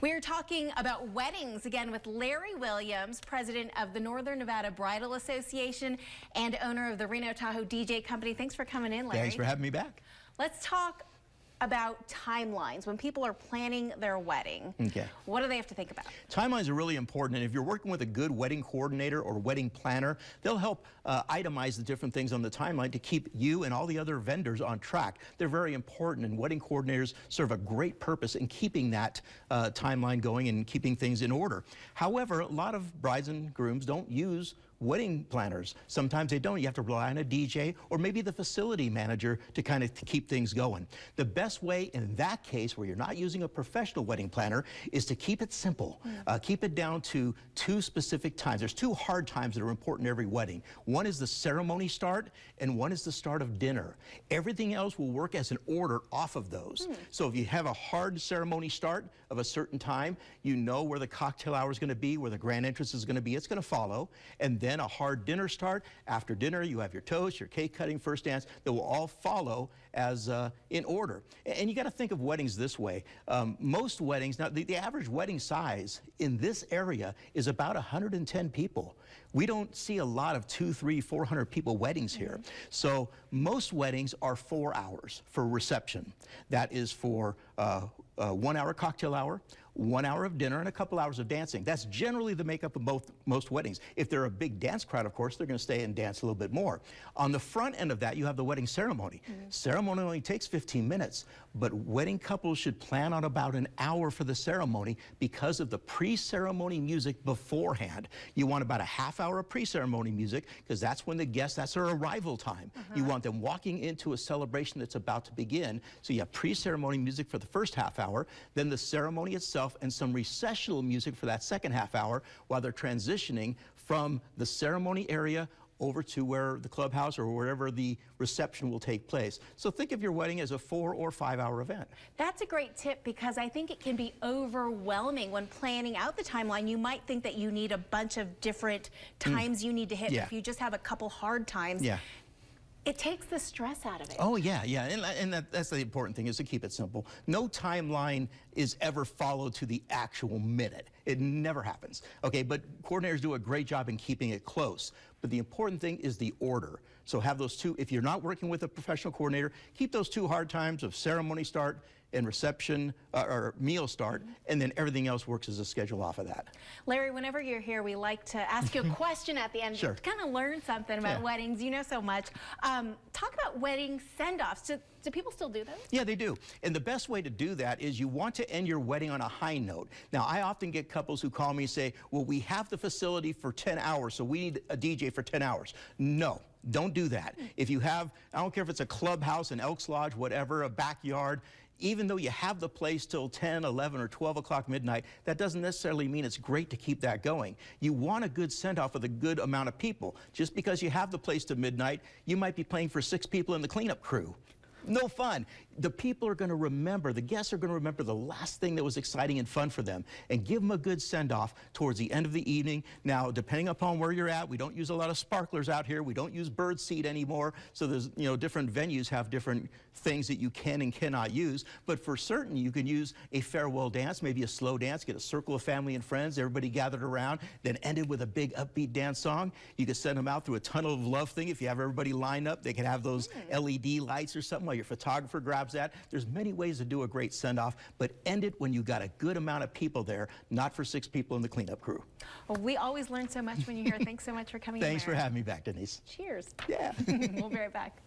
We are talking about weddings again with Larry Williams, president of the Northern Nevada Bridal Association and owner of the Reno Tahoe DJ company. Thanks for coming in, Larry. Thanks for having me back. Let's talk about timelines when people are planning their wedding. Okay. What do they have to think about? Timelines are really important, and if you're working with a good wedding coordinator or wedding planner, they'll help itemize the different things on the timeline to keep you and all the other vendors on track. They're very important, and wedding coordinators serve a great purpose in keeping that timeline going and keeping things in order. However, a lot of brides and grooms don't use wedding planners. Sometimes they don't. You have to rely on a DJ or maybe the facility manager to kind of keep things going. The best way in that case, where you're not using a professional wedding planner, is to keep it simple. Keep it down to 2 specific times. There's 2 hard times that are important in every wedding. One is the ceremony start, and one is the start of dinner. Everything else will work as an order off of those. So if you have a hard ceremony start of a certain time, you know where the cocktail hour is going to be, where the grand entrance is going to be. It's going to follow. And then a hard dinner start. After dinner, you have your toast, your cake cutting, first dance. That will all follow as in order. And you got to think of weddings this way. Most weddings, now the average wedding size in this area is about 110 people. We don't see a lot of 200, 300, 400 people weddings here. So most weddings are 4 hours for reception. That is for 1 hour cocktail hour, 1 hour of dinner, and a couple hours of dancing. That's generally the makeup of most weddings. If they're a big dance crowd, of course, they're going to stay and dance a little bit more. On the front end of that, you have the wedding ceremony. Ceremony only takes 15 minutes, but wedding couples should plan on about an hour for the ceremony because of the pre-ceremony music beforehand. You want about a half hour of pre-ceremony music because that's when the guests, that's their arrival time. You want them walking into a celebration that's about to begin. So you have pre-ceremony music for the first half hour, then the ceremony itself, and some recessional music for that second half hour while they're transitioning from the ceremony area over to where the clubhouse or wherever the reception will take place. So think of your wedding as a 4 or 5 hour event. That's a great tip because I think it can be overwhelming when planning out the timeline. You might think that you need a bunch of different times you need to hit. If you just have a couple hard times, it takes the stress out of it. Oh, yeah, and that's the important thing, is to keep it simple. No timeline is ever followed to the actual minute. It never happens, okay? But coordinators do a great job in keeping it close. But the important thing is the order. So have those 2, if you're not working with a professional coordinator, keep those 2 hard times of ceremony start and reception or meal start, and then everything else works as a schedule off of that. Larry, whenever you're here, we like to ask you a question at the end to kind of learn something about weddings. You know so much. Talk about wedding send-offs. Do people still do those? Yeah, they do. And the best way to do that is you want to end your wedding on a high note. Now, I often get couples who call me and say, well, we have the facility for 10 hours, so we need a DJ for 10 hours. No. Don't do that. If you have, I don't care if it's a clubhouse, an Elks Lodge, whatever, a backyard, even though you have the place till 10, 11, or 12 o'clock midnight, that doesn't necessarily mean it's great to keep that going. You want a good send-off with a good amount of people. Just because you have the place to midnight, you might be playing for 6 people in the cleanup crew. No fun. The people are going to remember, the guests are going to remember the last thing that was exciting and fun for them, and give them a good send-off towards the end of the evening. Now, depending upon where you're at, we don't use a lot of sparklers out here. We don't use bird seed anymore. So there's, different venues have different things that you can and cannot use. But for certain, you can use a farewell dance, maybe a slow dance, get a circle of family and friends, everybody gathered around, then ended with a big upbeat dance song. You can send them out through a tunnel of love thing. If you have everybody lined up, they can have those LED lights or something while your photographer grabs that. There's many ways to do a great send-off, but end it when you got a good amount of people there, not for 6 people in the cleanup crew. Well, we always learn so much when you're here. Thanks so much for coming. Thanks for having me back, Denise. Cheers. Yeah. We'll be right back.